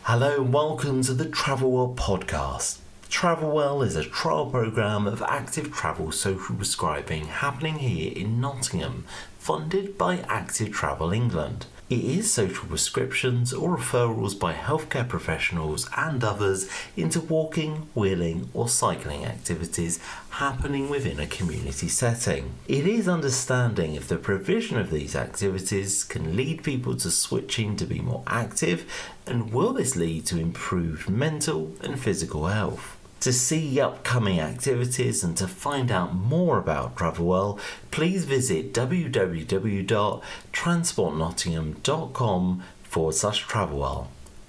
Hello and welcome to the Travel Well podcast. Travel Well is a trial programme of active travel social prescribing happening here in Nottingham, funded by Active Travel England. It is social prescriptions or referrals by healthcare professionals and others into walking, wheeling or cycling activities happening within a community setting. It is understanding if the provision of these activities can lead people to switching to be more active, and will this lead to improved mental and physical health. To see upcoming activities and to find out more about Travelwell, please visit www.transportnottingham.com/Travelwell.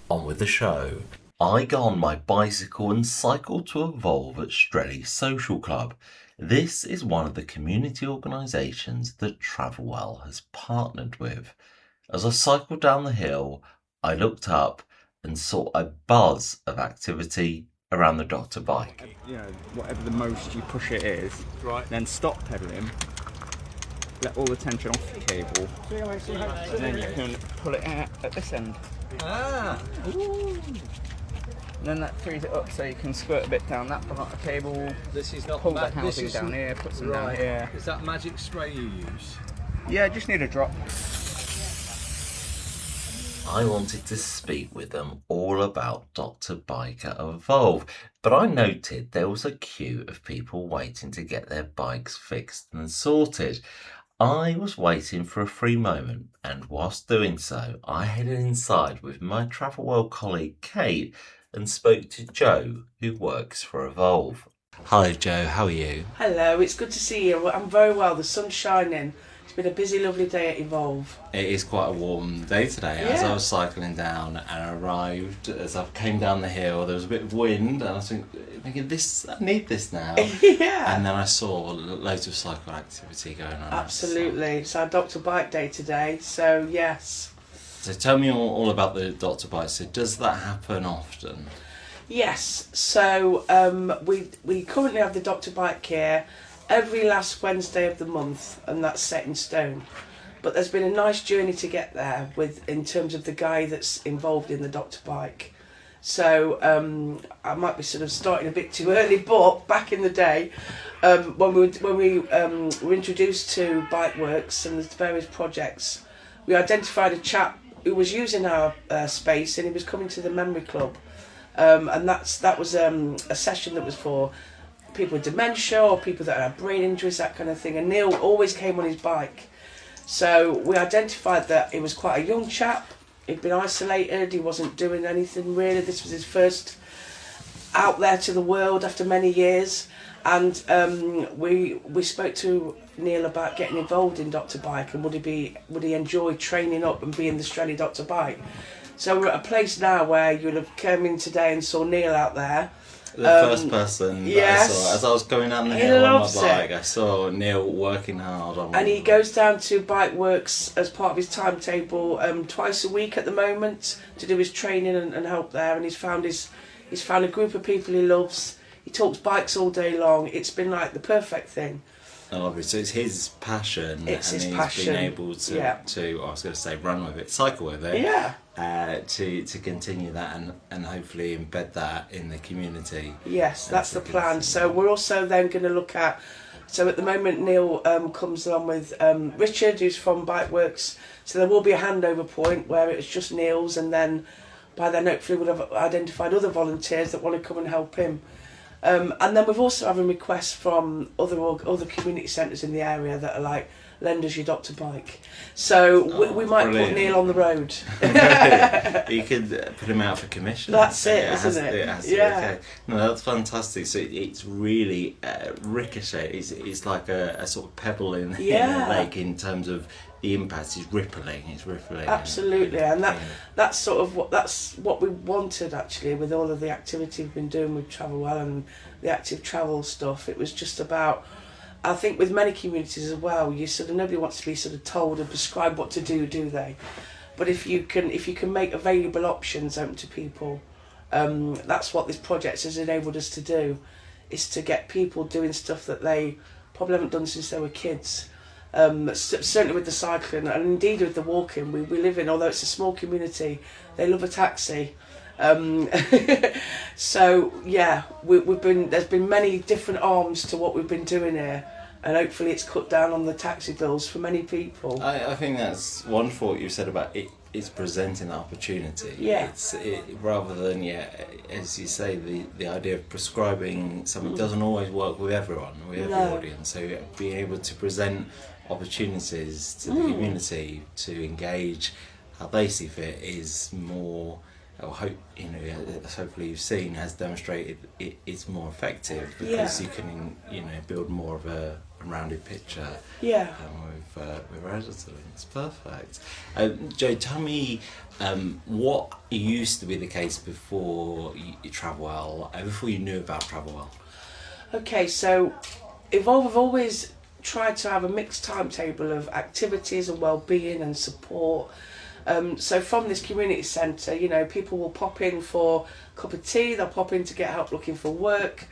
On with the show. I got on my bicycle and cycled to Evolve at Strelley Social Club. This is one of the community organisations that Travelwell has partnered with. As I cycled down the hill, I looked up and saw a buzz of activity around the doctor bike. You know, whatever the most you push it is, right. Then stop pedalling, let all the tension off the cable, and then you can pull it out at this end. Ooh. And then that frees it up so you can squirt a bit down that part of the cable. This is not pull the housing down here, put some down here. Is that magic spray you use? Yeah, just need a drop. I wanted to speak with them all about Dr. Bike at Evolve, but I noted there was a queue of people waiting to get their bikes fixed and sorted. I was waiting for a free moment, and whilst doing so, I headed inside with my Travelwell colleague Kate and spoke to Joe, who works for Evolve. Hi Joe, how are you? Hello, it's good to see you. I'm very well, the sun's shining. It's been a busy, lovely day at Evolve. It is quite a warm day today. As I was cycling down and arrived, as I came down the hill, there was a bit of wind, and I was thinking, I need this now. Yeah. And then I saw loads of cycle activity going on. Absolutely. It's our Dr. Bike Day today, so yes. So tell me all about the Dr. Bike. So does that happen often? Yes. So we currently have the Dr. Bike here every last Wednesday of the month, and that's set in stone. But there's been a nice journey to get there in terms of the guy that's involved in the Dr. Bike. So I might be sort of starting a bit too early, but back in the day, when we were introduced to Bike Works and the various projects, we identified a chap who was using our space, and he was coming to the Memory Club, and that was a session that was for people with dementia or people that had brain injuries, that kind of thing. And Neil always came on his bike. So we identified that he was quite a young chap. He'd been isolated, he wasn't doing anything really. This was his first out there to the world after many years. And we spoke to Neil about getting involved in Dr. Bike, and would he enjoy training up and being the Strelley Dr. Bike. So we're at a place now where you'll have come in today and saw Neil out there. The first person that I saw, as I was going down the hill on my bike, I saw Neil working hard on. And he goes down to Bike Works as part of his timetable twice a week at the moment to do his training and help there. And he's found a group of people he loves. He talks bikes all day long. It's been like the perfect thing. So it's his passion, it's and his he's passion. been able to, I was going to say run with it, cycle with it, to continue that and hopefully embed that in the community. Yes, that's the plan. So we're also then going to look at, so at the moment Neil comes along with Richard, who's from Bike Works, so there will be a handover point where it's just Neil's, and then by then hopefully we'll have identified other volunteers that want to come and help him. And then we've also having requests from other community centres in the area that are like, lend us your Dr. Bike. So we might put Neil on the road. You could put him out for commission. That's it, isn't it? It has to, okay. No, that's fantastic. So it's really ricochet. It's like a sort of pebble in the lake in terms of the impact. It's rippling. Absolutely, and that's what we wanted actually with all of the activity we've been doing with Travelwell and the active travel stuff. It was just about, I think with many communities as well, nobody wants to be sort of told and prescribed what to do they? But if you can make available options open to people, that's what this project has enabled us to do, is to get people doing stuff that they probably haven't done since they were kids. Certainly with the cycling and indeed with the walking, we live in, although it's a small community, they love a taxi, So yeah, there's been many different arms to what we've been doing here, and hopefully it's cut down on the taxi bills for many people. I think that's wonderful what you said about it. It's presenting the opportunity. Yeah. Rather than, as you say, the idea of prescribing something doesn't always work with everyone, with every audience. So being able to present opportunities to the community to engage how they see fit is more. Hopefully you've seen has demonstrated it's more effective because you can build more of a rounded picture. Yeah. With residents. Perfect. Joe, tell me what used to be the case before Travelwell, before you knew about Travelwell. Okay, so we've always tried to have a mixed timetable of activities and well-being and support. So from this community centre, people will pop in for a cup of tea, they'll pop in to get help looking for work,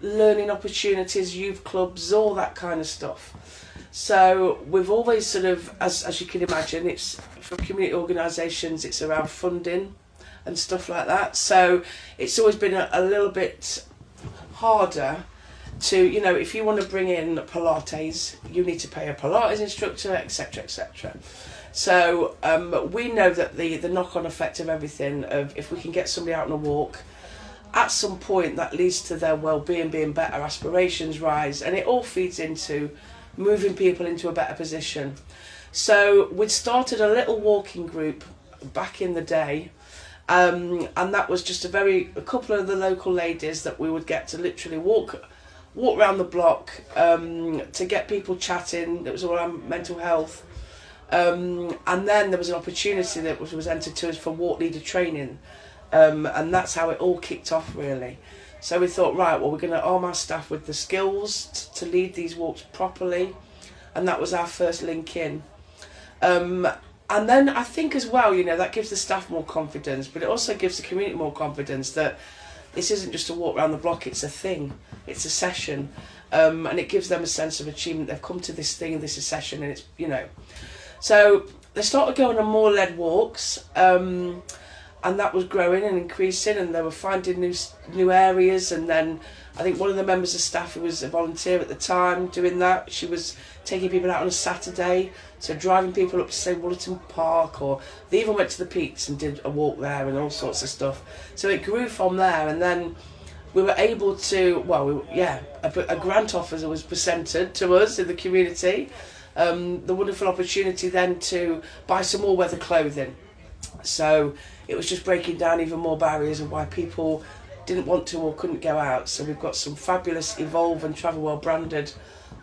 learning opportunities, youth clubs, all that kind of stuff. So we've always sort of, as you can imagine, it's for community organisations, it's around funding and stuff like that. So it's always been a little bit harder to, if you want to bring in Pilates, you need to pay a Pilates instructor, etc., etc. So we know that the knock-on effect of everything, of if we can get somebody out on a walk, at some point that leads to their well-being being better, aspirations rise, and it all feeds into moving people into a better position. So we'd started a little walking group back in the day, and that was just a couple of the local ladies that we would get to literally walk around the block to get people chatting. It was all around mental health. And then there was an opportunity that was entered to us for walk leader training, and that's how it all kicked off really. So we thought, right, well, we're going to arm our staff with the skills to lead these walks properly, and that was our first link in. And then I think as well, that gives the staff more confidence, but it also gives the community more confidence that this isn't just a walk around the block, it's a thing, it's a session, and it gives them a sense of achievement. They've come to this thing, this is a session, and it's, So they started going on more lead walks, and that was growing and increasing, and they were finding new areas. And then I think one of the members of staff who was a volunteer at the time doing that, she was taking people out on a Saturday, so driving people up to, say, Woollerton Park, or they even went to the Peaks and did a walk there and all sorts of stuff. So it grew from there, and then we were able to, a grant offer was presented to us in the community. The wonderful opportunity then to buy some more weather clothing. So it was just breaking down even more barriers of why people didn't want to or couldn't go out. So we've got some fabulous Evolve and Travelwell branded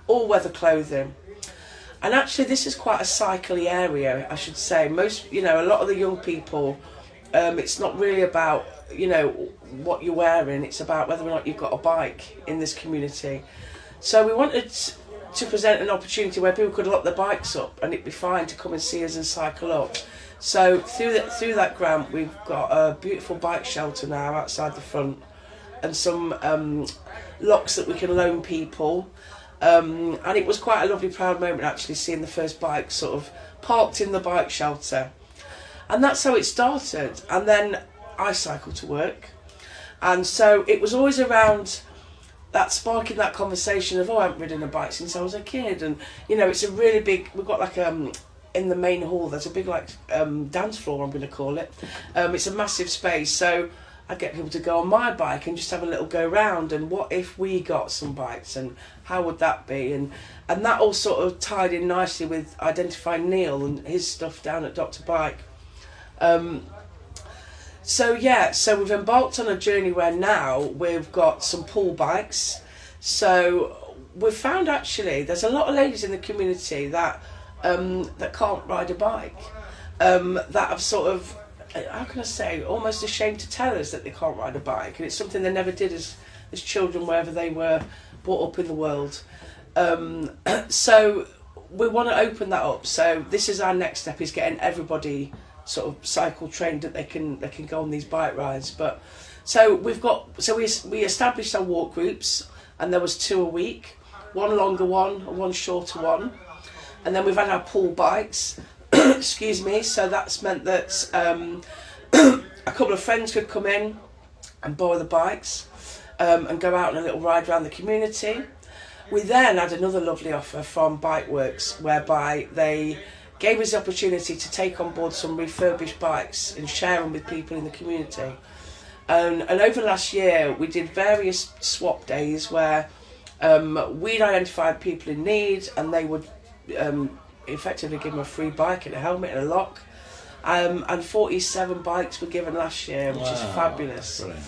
all weather clothing. And actually this is quite a cycly area, I should say. A lot of the young people, it's not really about, what you're wearing, it's about whether or not you've got a bike in this community. So we wanted to present an opportunity where people could lock their bikes up and it'd be fine to come and see us and cycle up. So through that grant, we've got a beautiful bike shelter now outside the front, and some locks that we can loan people. And it was quite a lovely, proud moment actually seeing the first bike sort of parked in the bike shelter. And that's how it started. And then I cycle to work, and so it was always around that sparking that conversation of, I haven't ridden a bike since I was a kid. And it's a really big, we've got like in the main hall there's a big dance floor, I'm going to call it. It's a massive space, so I get people to go on my bike and just have a little go round, and what if we got some bikes and how would that be, and that all sort of tied in nicely with identifying Neil and his stuff down at Dr. Bike. So we've embarked on a journey where now we've got some pool bikes. So we've found actually there's a lot of ladies in the community that can't ride a bike, that have sort of, how can I say, almost ashamed to tell us that they can't ride a bike, and it's something they never did as children wherever they were brought up in the world. So we want to open that up. So this is our next step, is getting everybody sort of cycle trained that they can go on these bike rides. But so we established our walk groups, and there was 2 a week, one longer one and one shorter one, and then we've had our pool bikes excuse me, so that's meant that a couple of friends could come in and borrow the bikes and go out on a little ride around the community. We then had another lovely offer from Bike Works, whereby they gave us the opportunity to take on board some refurbished bikes and share them with people in the community. And over last year, we did various swap days where we'd identified people in need, and they would effectively give them a free bike and a helmet and a lock. And 47 bikes were given last year, which is fabulous. Brilliant.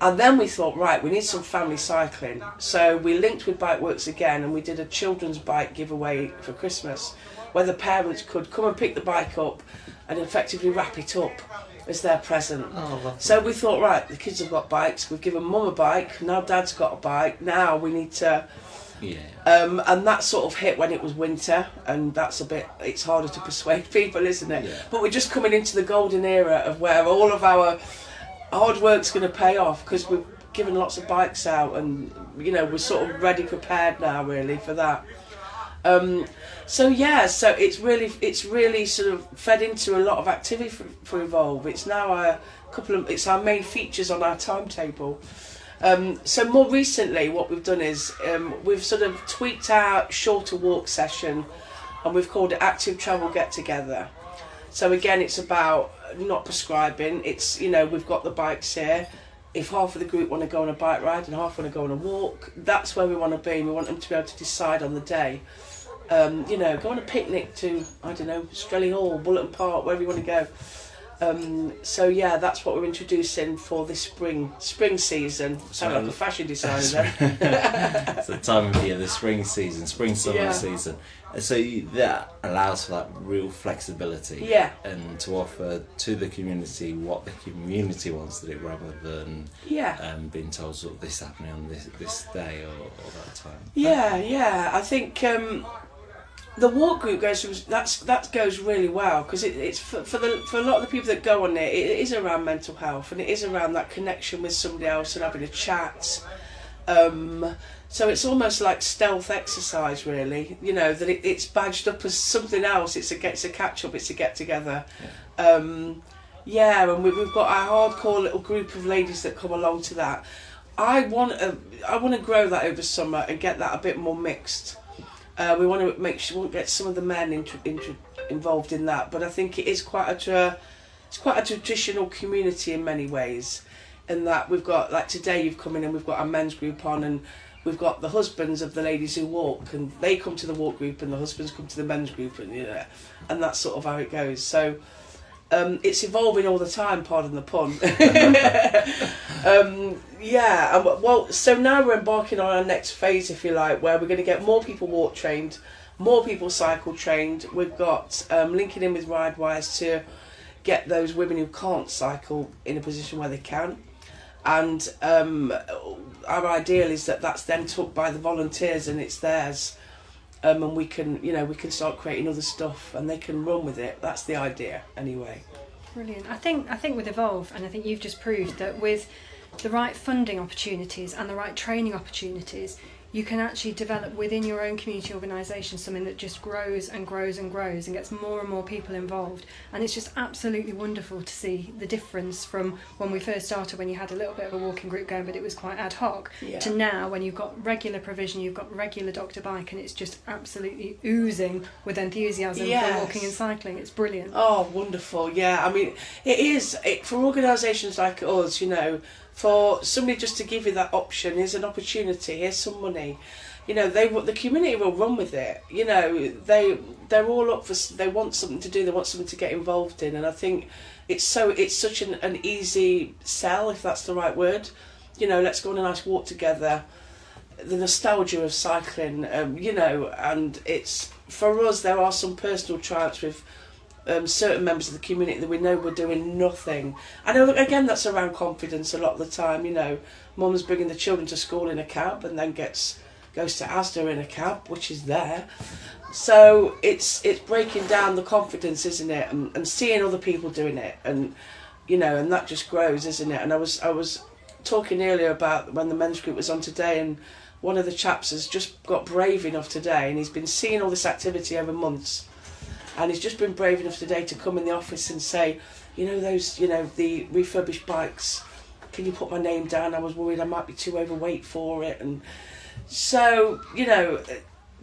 And then we thought, right, we need some family cycling. So we linked with Bike Works again, and we did a children's bike giveaway for Christmas, where the parents could come and pick the bike up and effectively wrap it up as their present. So we thought, right, the kids have got bikes, we've given mum a bike, now dad's got a bike, now we need to... Yeah. And that sort of hit when it was winter, and that's it's harder to persuade people, isn't it? Yeah. But we're just coming into the golden era of where all of our hard work's going to pay off, because we've given lots of bikes out, and we're sort of ready, prepared now really for that. So it's really sort of fed into a lot of activity for Evolve. It's now it's our main features on our timetable. So more recently, what we've done is we've sort of tweaked our shorter walk session, and we've called it Active Travel Get Together. So again, it's about not prescribing. It's we've got the bikes here. If half of the group want to go on a bike ride and half want to go on a walk, that's where we want to be. We want them to be able to decide on the day. Go on a picnic to, I don't know, Strelley Hall, Bulletin Park, wherever you want to go. That's what we're introducing for this spring season. Sound like a fashion designer then. It's the time of year, the spring season, spring-summer season. So that allows for that real flexibility, and to offer to the community what the community wants to do, rather than being told sort of this happening on this day or that time. I think the walk group that goes really well, because it's for a lot of the people that go on it is around mental health, and it is around that connection with somebody else and having a chat. So it's almost like stealth exercise, really. That it's badged up as something else. It's a catch up. It's a get together. And we've got our hardcore little group of ladies that come along to that. I want to grow that over summer and get that a bit more mixed. We want to make sure we get some of the men involved in that, but I think it is quite a traditional community in many ways. In that we've got, like today, you've come in and we've got our men's group on, and we've got the husbands of the ladies who walk, and they come to the walk group, and the husbands come to the men's group, and that's sort of how it goes. So it's evolving all the time. Pardon the pun. So now we're embarking on our next phase, if you like, where we're going to get more people walk trained, more people cycle trained. We've got linking in with RideWise to get those women who can't cycle in a position where they can. And our ideal is that that's then took by the volunteers and it's theirs, and we can start creating other stuff and they can run with it. That's the idea, anyway. Brilliant. I think with Evolve, and I think you've just proved that with the right funding opportunities and the right training opportunities, you can actually develop within your own community organisation something that just grows and grows and grows and gets more and more people involved. And it's just absolutely wonderful to see the difference from when we first started, when you had a little bit of a walking group going, but it was quite ad hoc, to now when you've got regular provision, you've got regular Dr. Bike, and it's just absolutely oozing with enthusiasm for walking and cycling. It's brilliant. Oh, wonderful. Yeah, I mean, it is, for organisations like us, for somebody just to give you that option is an opportunity. Here's some money, the community will run with it. They're all up for. They want something to do. They want something to get involved in, and I think it's such an easy sell, if that's the right word. Let's go on a nice walk together. The nostalgia of cycling, and it's for us. There are some personal triumphs with certain members of the community that we know we're doing nothing. I know, again, that's around confidence a lot of the time. Mum's bringing the children to school in a cab and then goes to Asda in a cab, which is there. So it's breaking down the confidence, isn't it? And seeing other people doing it, and and that just grows, isn't it? And I was talking earlier about when the men's group was on today, and one of the chaps has just got brave enough today, and he's been seeing all this activity over months. And he's just been brave enough today to come in the office and say, you know those, you know, the refurbished bikes. Can you put my name down? I was worried I might be too overweight for it, and so, you know,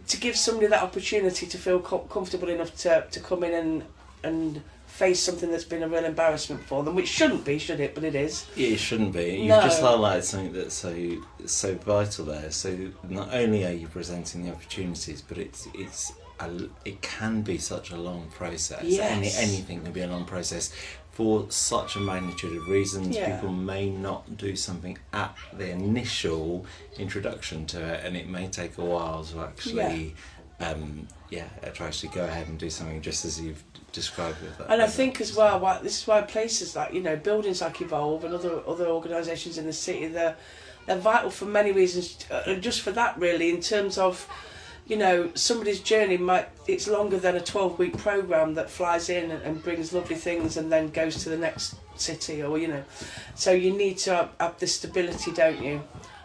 to give somebody that opportunity to feel comfortable enough to come in and face something that's been a real embarrassment for them, which shouldn't be, should it? But it is. It shouldn't be. You've No. just highlighted something that's so vital there. So not only are you presenting the opportunities, but it can be such a long process. Yes. Anything can be a long process for such a magnitude of reasons. Yeah. People may not do something at the initial introduction to it, and it may take a while to actually to actually go ahead and do something just as you've described with that. And I think as well, this is why places like, you know, buildings like Evolve and other organisations in the city, they're vital for many reasons, just for that really, in terms of, you know, somebody's journey it's longer than a 12-week programme that flies in and brings lovely things and then goes to the next city, or, you know. So you need to have this stability, don't you,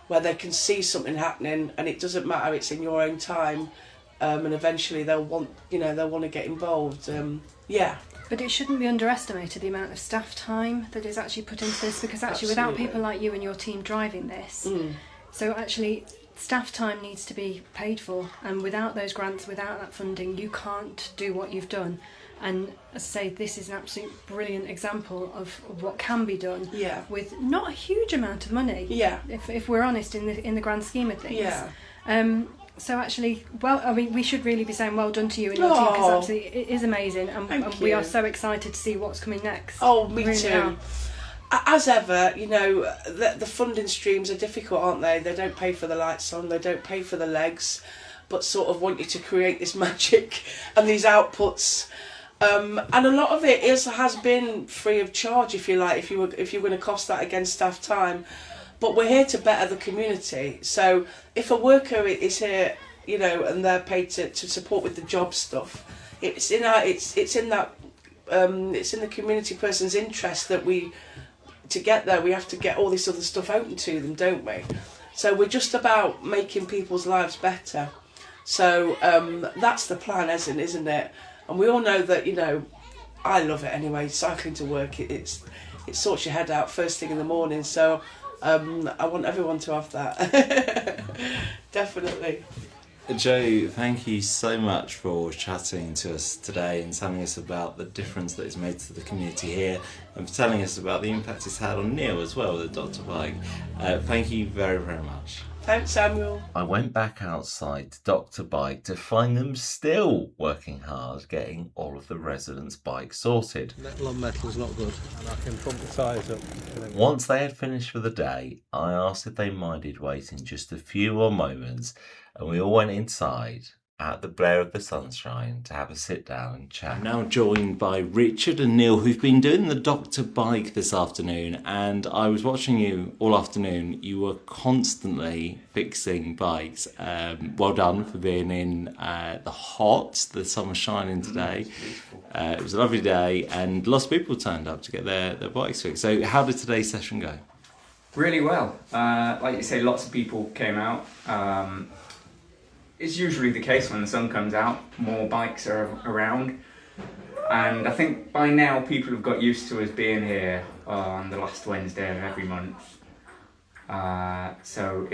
where they can see something happening and it doesn't matter, it's in your own time, and eventually they'll want to get involved. But it shouldn't be underestimated, the amount of staff time that is actually put into this, because actually without people like you and your team driving this, so actually staff time needs to be paid for, and without those grants, without that funding, you can't do what you've done. And as I say, this is an absolute brilliant example of what can be done with not a huge amount of money. If we're honest, in the grand scheme of things. So actually, well, I mean, we should really be saying well done to you and your team, because absolutely it is amazing, and we are so excited to see what's coming next. Oh, me too. As ever, you know, the funding streams are difficult, aren't they? They don't pay for the lights on, they don't pay for the legs, but sort of want you to create this magic and these outputs. And a lot of it has been free of charge, if you like, if you're going to cost that against staff time. But we're here to better the community. So if a worker is here, you know, and they're paid to support with the job stuff, it's in the community person's interest that to get there, we have to get all this other stuff open to them, don't we? So we're just about making people's lives better. So that's the plan, isn't it? And we all know that, you know, I love it anyway. Cycling to work, it sorts your head out first thing in the morning. So I want everyone to have that. Definitely. Joe, thank you so much for chatting to us today and telling us about the difference that it's made to the community here, and for telling us about the impact it's had on Neil as well with the Dr. Bike. Thank you very, very much. Thanks, Samuel. I went back outside to Dr. Bike to find them still working hard getting all of the residents' bikes sorted. Metal on metal is not good, and I can pump the tyres up. Once they had finished for the day, I asked if they minded waiting just a few more moments, and we all went inside at the glare of the sunshine to have a sit down and chat. I'm now joined by Richard and Neil, who've been doing the Dr. Bike this afternoon, and I was watching you all afternoon. You were constantly fixing bikes. Well done for being in the sun was shining today. It was a lovely day, and lots of people turned up to get their bikes fixed. So how did today's session go? Really well. Like you say, lots of people came out. It's usually the case when the sun comes out, more bikes are around. And I think by now people have got used to us being here on the last Wednesday of every month. So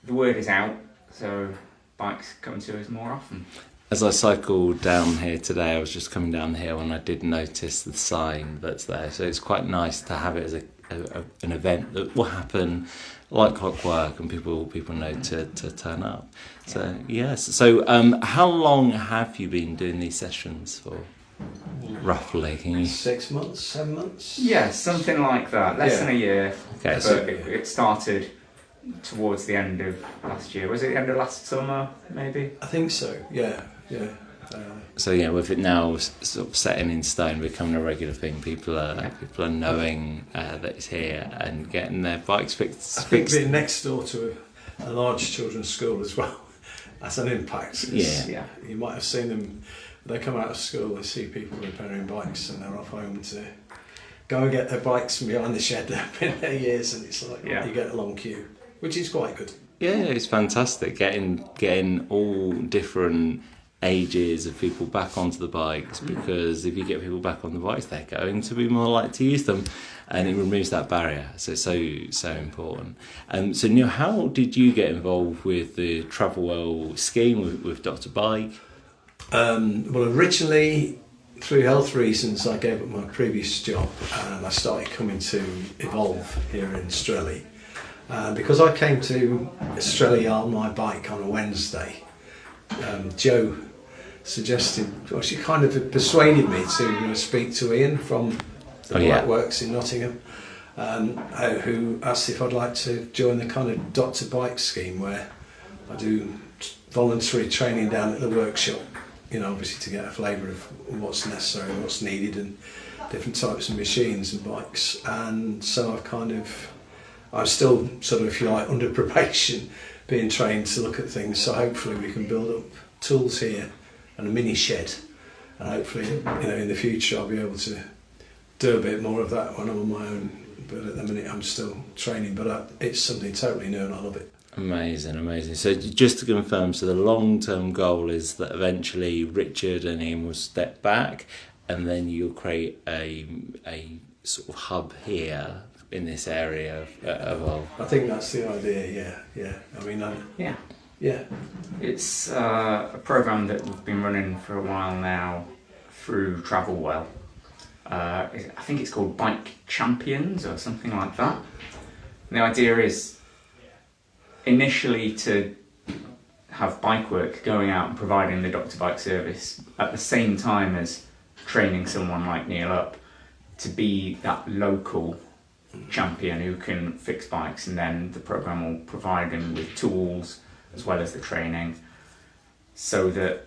the word is out, so bikes come to us more often. As I cycled down here today, I was just coming down the hill and I did notice the sign that's there. So it's quite nice to have it as an event that will happen like clockwork, and people know to turn up. So yes. So how long have you been doing these sessions for? Roughly, can you? 6 months, 7 months. Yeah, something like that. Less than a year. Okay, but so it started towards the end of last year. Was it the end of last summer, maybe? I think so. Yeah. So yeah, with it now sort of setting in stone, becoming a regular thing, people are knowing that it's here and getting their bikes fixed. I think being next door to a large children's school as well, that's an impact. Yeah. You might have seen them. They come out of school, they see people repairing bikes, and they're off home to go and get their bikes from behind the shed that have been there years, and it's like you get a long queue, which is quite good. Yeah, it's fantastic getting all different ages of people back onto the bikes, because if you get people back on the bikes, they're going to be more likely to use them, and it removes that barrier. So important. So Neil, how did you get involved with the Travel Well scheme with Dr. Bike? Well, originally, through health reasons, I gave up my previous job and I started coming to Evolve here in Strelley. Because I came to Strelley on my bike on a Wednesday, Joe suggested, well, she kind of persuaded me to speak to Ian from the Bike Works in Nottingham, who asked if I'd like to join the kind of Dr. Bike scheme where I do voluntary training down at the workshop, obviously to get a flavour of what's necessary, what's needed, and different types of machines and bikes. And so I'm still sort of, if you like, under probation, being trained to look at things. So hopefully we can build up tools here and a mini shed, and hopefully, in the future I'll be able to do a bit more of that when I'm on my own. But at the minute I'm still training, but it's something totally new and I love it. Amazing. So just to confirm, so the long-term goal is that eventually Richard and Ian will step back, and then you'll create a sort of hub here in this area of I think that's the idea. Yeah. I mean, yeah. It's a program that we've been running for a while now through Travel Well. I think it's called Bike Champions or something like that. And the idea is initially to have bike work going out and providing the Dr. Bike service at the same time as training someone like Neil up to be that local champion who can fix bikes, and then the program will provide him with tools as well as the training, so that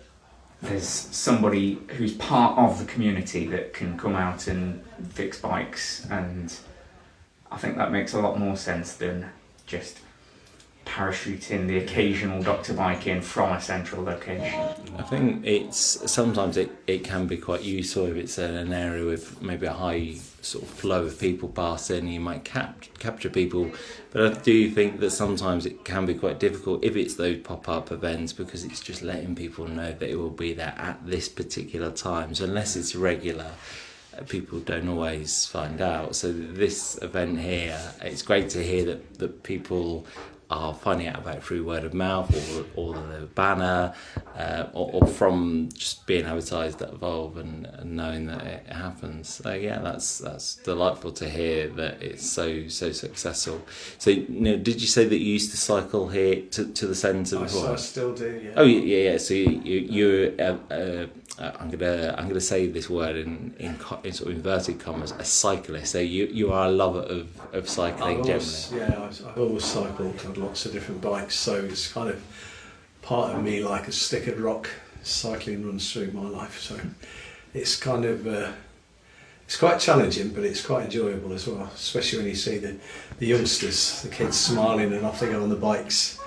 there's somebody who's part of the community that can come out and fix bikes. And I think that makes a lot more sense than just parachuting the occasional Dr. Bike in from a central location. I think sometimes it can be quite useful if it's an area with maybe a high sort of flow of people passing. You might capture people, but I do think that sometimes it can be quite difficult if it's those pop-up events, because it's just letting people know that it will be there at this particular time. So unless it's regular, people don't always find out. So this event here, it's great to hear that people are finding out about it through word of mouth or the banner, or from just being advertised at Evolve and knowing that it happens. So yeah, that's delightful to hear that it's so successful. So did you say that you used to cycle here to the centre before? I still do. Yeah. Oh yeah. So you're I'm gonna say this word in sort of inverted commas, a cyclist. So you are a lover of cycling generally. I've always cycled. I've had lots of different bikes, so it's kind of part of me, like a stick of rock. Cycling runs through my life, so it's kind of it's quite challenging, but it's quite enjoyable as well. Especially when you see the youngsters, the kids smiling and off they go on the bikes.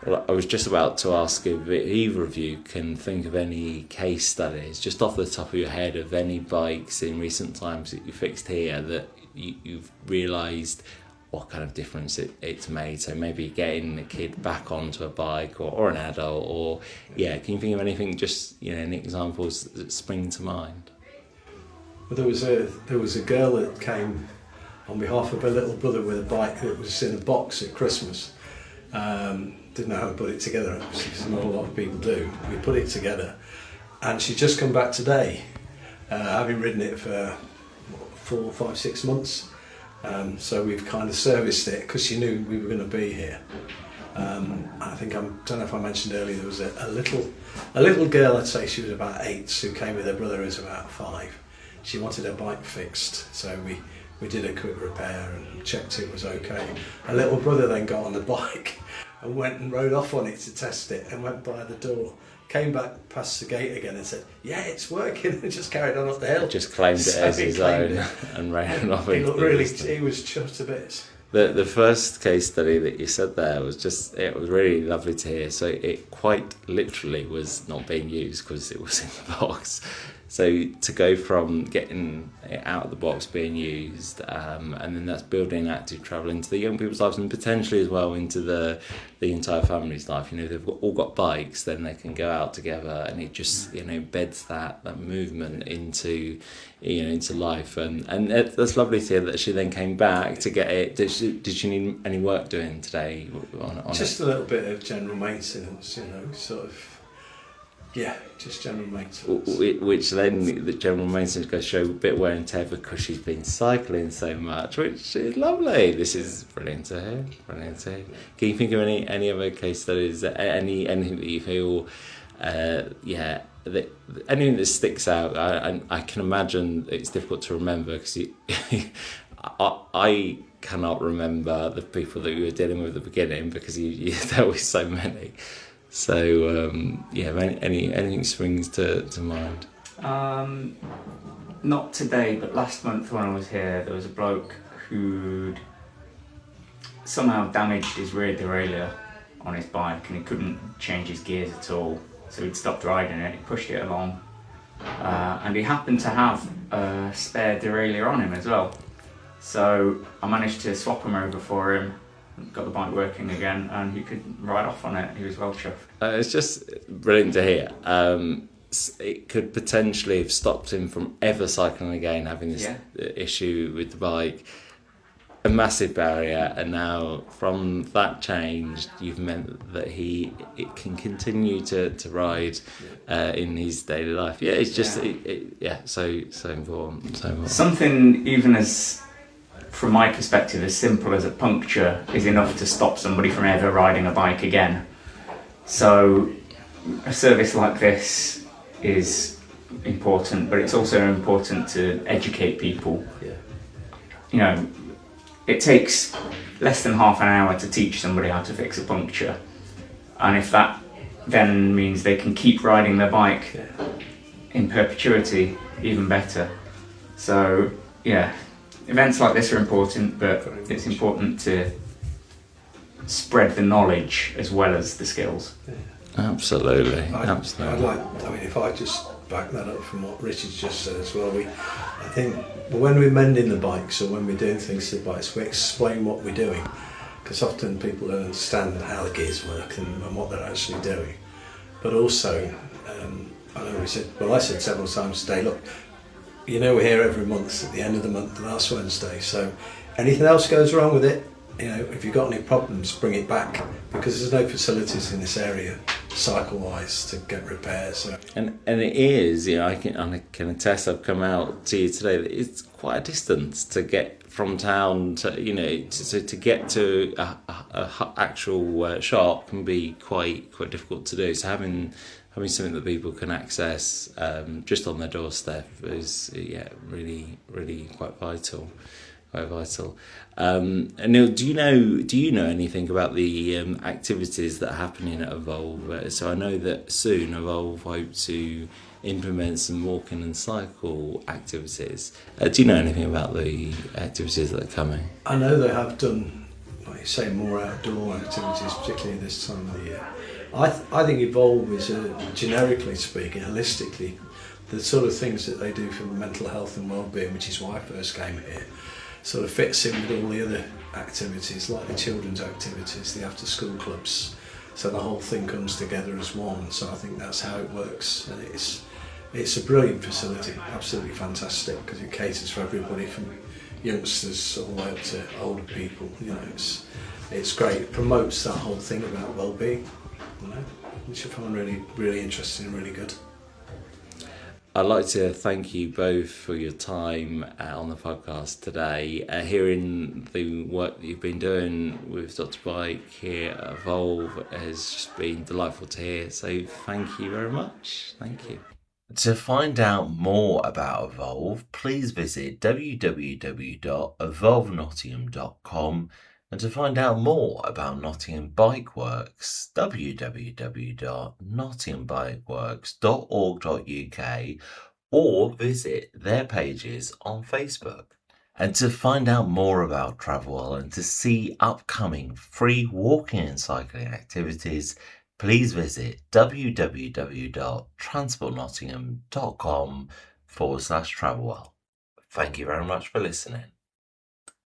Well, I was just about to ask if either of you can think of any case studies, just off the top of your head, of any bikes in recent times that you fixed here that you've realised what kind of difference it's made. So maybe getting the kid back onto a bike, or an adult, or can you think of anything, just any examples that spring to mind? Well, there was a girl that came on behalf of her little brother with a bike that was in a box at Christmas. Didn't know how to put it together, because not a lot of people do. We put it together, and she'd just come back today, having ridden it for 4, 5, 6 months. So we've kind of serviced it because she knew we were going to be here. I don't know if I mentioned earlier, there was a little girl, I'd say she was about 8, who came with her brother who was about 5. She wanted her bike fixed, so we did a quick repair and checked it was okay. Her little brother then got on the bike and went and rode off on it to test it, and went by the door, came back past the gate again and said, yeah, it's working, and just carried on up the hill. Just claimed it as his own and ran off. He was chuffed to bits. The first case study that you said there was it was really lovely to hear. So it quite literally was not being used because it was in the box. So to go from getting it out of the box being used, and then that's building active travel into the young people's lives and potentially as well into the entire family's life. You know, they've all got bikes, then they can go out together, and it just, you know, embeds that movement into, you know, into life. And that's lovely to hear that she then came back to get it. Did she need any work doing today on just it? a little bit of general maintenance, you know, sort of. Yeah, just general maintenance. Which then the general maintenance goes to show a bit wear and tear because she's been cycling so much, which is lovely. This is brilliant to hear. Brilliant to hear. Can you think of any other case studies? Anything that you feel, anything that sticks out? I can imagine it's difficult to remember because I cannot remember the people that you were dealing with at the beginning because you dealt with so many. So anything springs to mind? Not today, but last month when I was here, there was a bloke who'd somehow damaged his rear derailleur on his bike, and he couldn't change his gears at all. So he'd stopped riding it. He pushed it along, and he happened to have a spare derailleur on him as well. So I managed to swap him over for him. Got the bike working again, and he could ride off on it. He was well chuffed. It's just brilliant to hear. It could potentially have stopped him from ever cycling again, having this issue with the bike. A massive barrier, and now from that change, you've meant that it can continue to ride in his daily life. Yeah, it's just so important. So important. Something even as, from my perspective, as simple as a puncture is enough to stop somebody from ever riding a bike again. So a service like this is important, but it's also important to educate people. Yeah. You know, it takes less than half an hour to teach somebody how to fix a puncture, and if that then means they can keep riding their bike in perpetuity, even better. So yeah, events like this are important, but it's important to spread the knowledge as well as the skills. Absolutely. If I just back that up from what Richard's just said as well, I think when we're mending the bikes or when we're doing things to the bikes, we explain what we're doing, because often people don't understand how the gears work and what they're actually doing. But also, I said several times today, look, you know, we're here every month at the end of the month, the last Wednesday, so anything else goes wrong with it, you know, if you've got any problems, bring it back, because there's no facilities in this area cycle-wise to get repairs. So. And it is, you know, I can attest. I've come out to you today that it's quite a distance to get from town to, you know, to get to a actual shop can be quite difficult to do. So having something that people can access just on their doorstep is really quite vital. Quite vital. And Neil, do you know anything about the activities that are happening at Evolve? So I know that soon Evolve hope to implement some walking and cycle activities. Do you know anything about the activities that are coming? I know they have done, like you say, more outdoor activities, particularly this time of the year. I think Evolve is, generically speaking, holistically, the sort of things that they do for mental health and well-being, which is why I first came here, sort of fits in with all the other activities, like the children's activities, the after-school clubs. So the whole thing comes together as one. So I think that's how it works, and it's a brilliant facility, absolutely fantastic, because it caters for everybody from youngsters all the way up to older people. You know, it's great. It promotes that whole thing about well-being, you know, which I find really interesting and really good. I'd like to thank you both for your time on the podcast today. Hearing the work that you've been doing with Dr. Bike here at Evolve has just been delightful to hear. So thank you very much. Thank you. To find out more about Evolve, please visit www.evolvenottingham.com, and to find out more about Nottingham Bike Works, www.nottinghamBikeworks.org.uk, or visit their pages on Facebook. And to find out more about Travelwell and to see upcoming free walking and cycling activities, please visit www.transportnottingham.com/Travelwell. Thank you very much for listening.